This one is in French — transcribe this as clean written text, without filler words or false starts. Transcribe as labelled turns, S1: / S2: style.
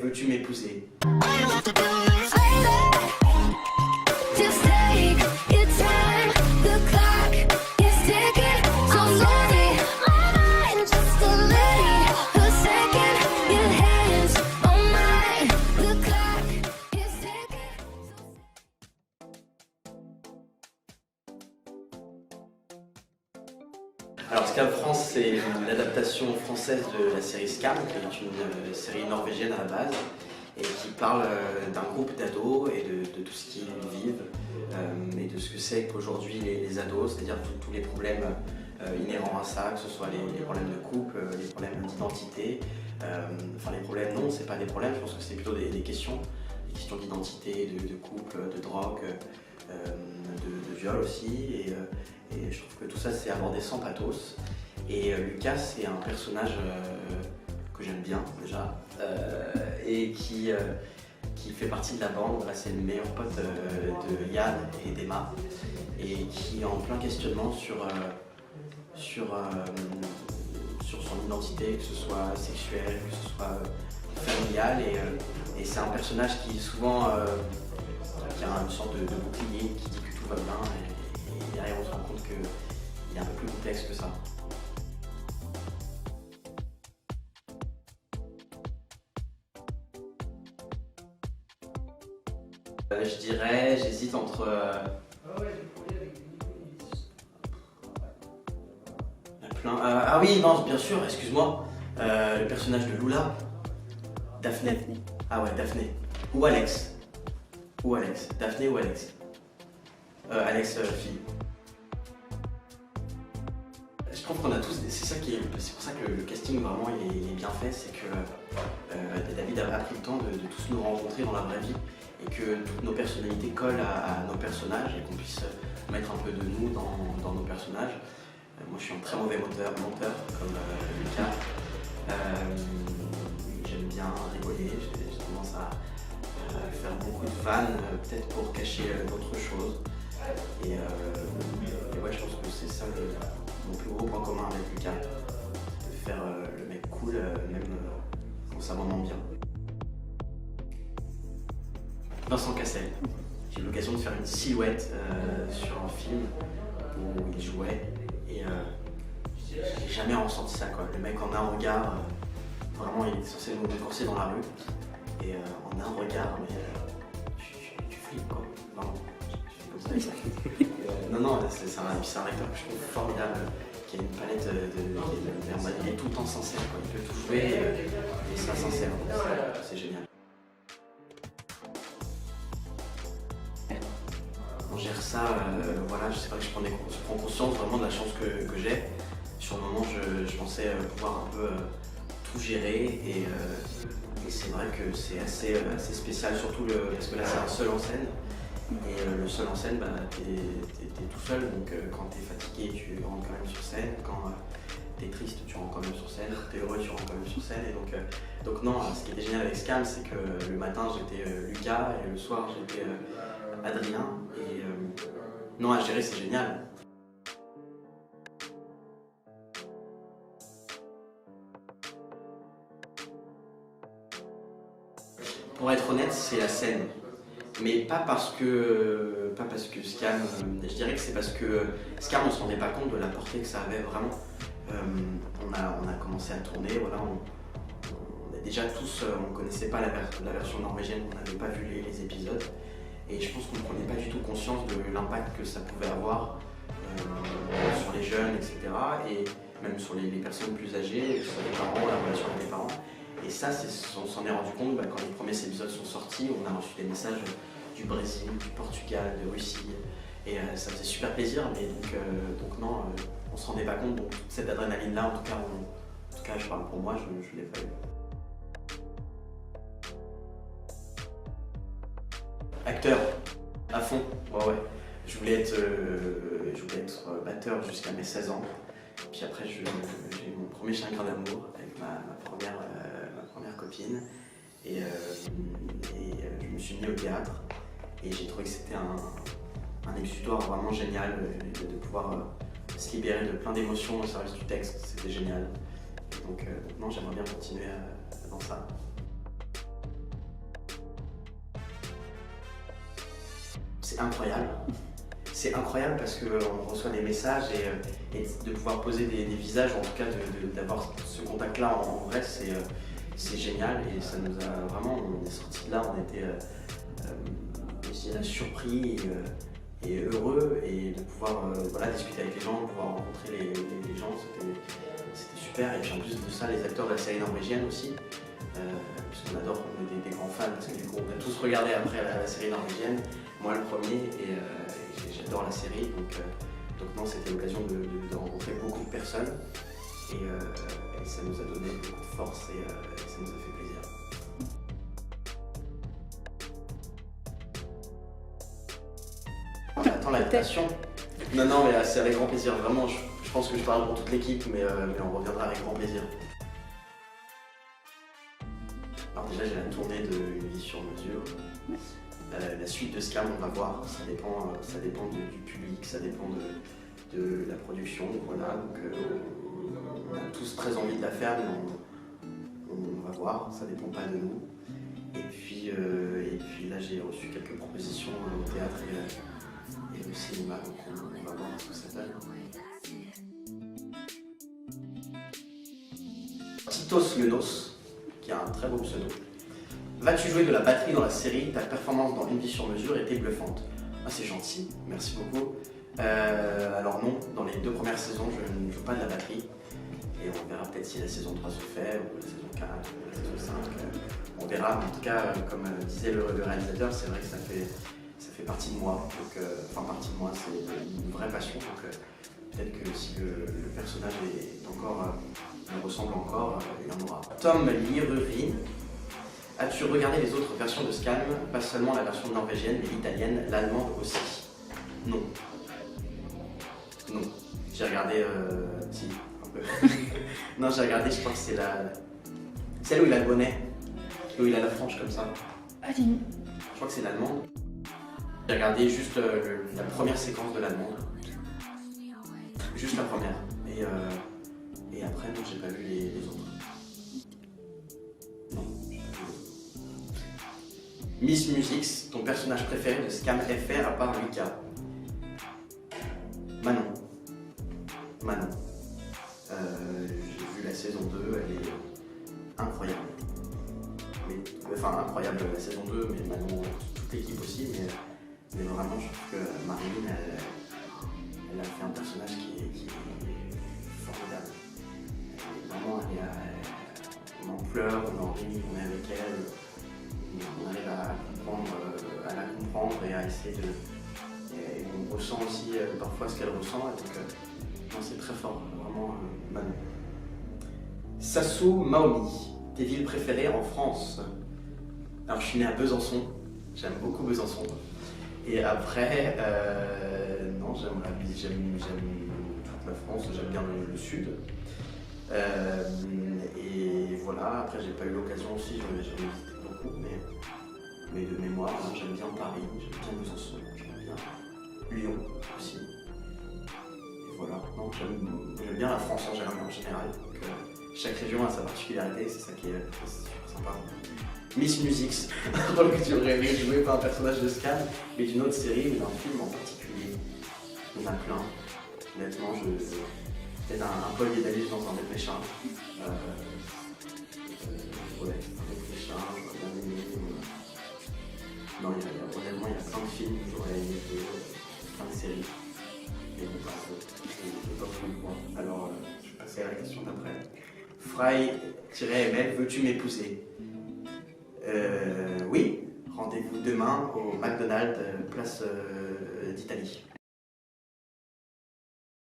S1: veux-tu m'épouser? Alors Scam France, c'est une adaptation française de la série Scam, qui est une série norvégienne à la base, et qui parle d'un groupe d'ados et de tout ce qu'ils vivent, et de ce que c'est qu'aujourd'hui les ados, c'est-à-dire tous les problèmes inhérents à ça, que ce soit les problèmes de couple, les problèmes d'identité, enfin les problèmes non, c'est pas des problèmes, je pense que c'est plutôt des questions d'identité, de couple, de drogue, de viol aussi, et je trouve que tout ça c'est abordé sans pathos. Et Lucas c'est un personnage que j'aime bien déjà, et qui fait partie de la bande. Voilà, c'est le meilleur pote de Yann et d'Emma, et qui est en plein questionnement sur son identité, que ce soit sexuelle, que ce soit familiale, et c'est un personnage qui souvent qui a une sorte de bouclier qui dit que tout va bien, et derrière on se rend compte qu'il est un peu plus complexe que ça. Je dirais, j'hésite entre... ah oui, non, bien sûr, excuse-moi. Le personnage de Lula. Daphné. Ah ouais, Daphné. Ou Alex. Daphné ou Alex. Alex, fille. Je trouve qu'on a tous... C'est pour ça que le casting vraiment il est bien fait, c'est que David a pris le temps de tous nous rencontrer dans la vraie vie, et que toutes nos personnalités collent à nos personnages, et qu'on puisse mettre un peu de nous dans nos personnages. Moi je suis un très mauvais monteur comme Lucas. J'aime bien rigoler, j'ai tendance à faire beaucoup de vannes, peut-être pour cacher d'autres choses. Et ouais, je pense que c'est ça mon plus gros point commun avec Lucas, de faire le mec cool, même quand ça m'en bien. Vincent Cassel. J'ai eu l'occasion de faire une silhouette sur un film où il jouait, et j'ai jamais ressenti ça, quoi. Le mec en un regard, vraiment il est censé nous courser dans la rue, et en un regard, mais tu flippes, quoi. Vraiment, je fais comme ça. Non, c'est un acteur que je trouve formidable, qui a une palette il est tout le temps sincère, quoi. Il peut tout jouer et c'est sincère, c'est génial. On gère ça, voilà, je sais pas, je prends conscience vraiment de la chance que j'ai. Sur le moment, je pensais pouvoir un peu tout gérer, et c'est vrai que c'est assez spécial, surtout parce que là c'est un seul en scène, et le seul en scène, t'es tout seul, donc quand t'es fatigué tu rentres quand même sur scène, quand t'es triste tu rentres quand même sur scène, quand t'es heureux tu rentres quand même sur scène, et donc non, ce qui était génial avec Scam, c'est que le matin j'étais Lucas, et le soir j'étais Adrien, et non, à gérer c'est génial. Pour être honnête, c'est la scène, mais pas parce que Scam, je dirais que c'est parce que Scam, on se rendait pas compte de la portée que ça avait vraiment. On a commencé à tourner, voilà, on déjà tous, on connaissait pas la version norvégienne, on n'avait pas vu les épisodes, et je pense qu'on ne prenait pas du tout conscience de l'impact que ça pouvait avoir sur les jeunes, etc., et même sur les personnes plus âgées, sur les parents, la relation avec les parents. Et ça, on s'en est rendu compte quand les premiers épisodes sont sortis. On a reçu des messages du Brésil, du Portugal, de Russie, et ça faisait super plaisir, mais donc non, on se rendait pas compte. Donc toute cette adrénaline-là, en tout cas, je parle pour moi, je l'ai pas eu. Acteur, à fond, ouais. Je voulais être batteur jusqu'à mes 16 ans. Puis après, j'ai eu mon premier chagrin d'amour avec ma première copine. Et je me suis mis au théâtre. Et j'ai trouvé que c'était un exutoire vraiment génial de pouvoir se libérer de plein d'émotions au service du texte. C'était génial. Donc non, j'aimerais bien continuer dans ça. c'est incroyable. C'est incroyable parce qu'on reçoit des messages et de pouvoir poser des visages, en tout cas d'avoir ce contact-là en vrai, c'est génial et ça nous a vraiment, on est sortis de là, on était je dirais, surpris et heureux et de pouvoir voilà, discuter avec les gens, de pouvoir rencontrer les gens, c'était super. Et puis en plus de ça, les acteurs de la série norvégienne aussi, puisqu'on adore, on est des grands fans, parce que du coup on a tous regardé après la série norvégienne, moi le premier, et j'adore la série, donc non, c'était l'occasion de rencontrer beaucoup de personnes et ça nous a donné beaucoup de force et ça nous a fait plaisir. On attend l'adaptation. Non, mais c'est avec grand plaisir, vraiment, je pense que je parle pour toute l'équipe, mais on reviendra avec grand plaisir. Alors déjà, j'ai la tournée de Une vie sur mesure. La suite de Scam, on va voir, ça dépend du public, ça dépend de la production, voilà. Donc on a tous très envie de la faire, mais on va voir, ça dépend pas de nous. Et puis là, j'ai reçu quelques propositions au théâtre et au cinéma, donc on va voir ce que ça donne. Titos Lenos, qui a un très beau pseudo. Vas-tu jouer de la batterie dans la série? Ta performance dans Une vie sur mesure était bluffante. Ah, c'est gentil, merci beaucoup. Alors non, dans les 2 premières saisons, je ne joue pas de la batterie. Et on verra peut-être si la saison 3 se fait, ou la saison 4, ou la saison 5. On verra, mais en tout cas, comme disait le réalisateur, c'est vrai que ça fait partie de moi. Donc, enfin, partie de moi, c'est une vraie passion. Donc peut-être que si le personnage me ressemble encore, il y en aura. Tom Lierevin. As-tu regardé les autres versions de Scam? Pas seulement la version norvégienne, mais l'italienne, l'allemande aussi. Non. Non. J'ai regardé... si, un peu. Non, j'ai regardé, je crois que c'est celle où il a le bonnet, où il a la frange comme ça.
S2: Ah, dis.
S1: Je crois que c'est l'allemande. J'ai regardé juste la première séquence de l'allemande. Juste la première. Et après, non, j'ai pas vu les autres. Non. Miss Musix, ton personnage préféré de Scam FR à part Lucas? Manon. J'ai vu la saison 2, elle est incroyable. Enfin, incroyable la saison 2, mais Manon, toute l'équipe aussi, mais vraiment, je trouve que Marilyn, elle a fait un personnage qui est formidable. Vraiment, on en pleure, on en rit, on est avec elle. On arrive à la comprendre et à essayer de... Et on ressent aussi parfois ce qu'elle ressent, donc non, c'est très fort, vraiment Manon. Sassou Maomi, tes villes préférées en France? Alors je suis né à Besançon, j'aime beaucoup Besançon. Et après, non, j'aime toute la France, j'aime bien le sud. Et voilà, après j'ai pas eu l'occasion aussi, j'en ai visité beaucoup, mais de mémoire, j'aime bien Paris, j'aime bien Besançon, j'aime bien Lyon aussi. Et voilà, non, j'aime bien la France en général. Donc, chaque région a sa particularité, c'est ça qui est super sympa. Miss Musix, un rôle que tu aurais aimé jouer par un personnage de Scam, mais d'une autre série ou d'un film en particulier. Il y en a plein. Honnêtement, peut-être un Paul Guédalus dans un Dépêchin. Ouais, un Dépêchin, j'aurais bien aimé. Non, honnêtement, il y a plein de films que j'aurais aimé jouer, plein de séries. Et bon, je ne pas trop le point. Alors, je vais passer à la question d'après. Fry-ML, veux-tu m'épouser? Oui, rendez-vous demain au McDonald's, place d'Italie.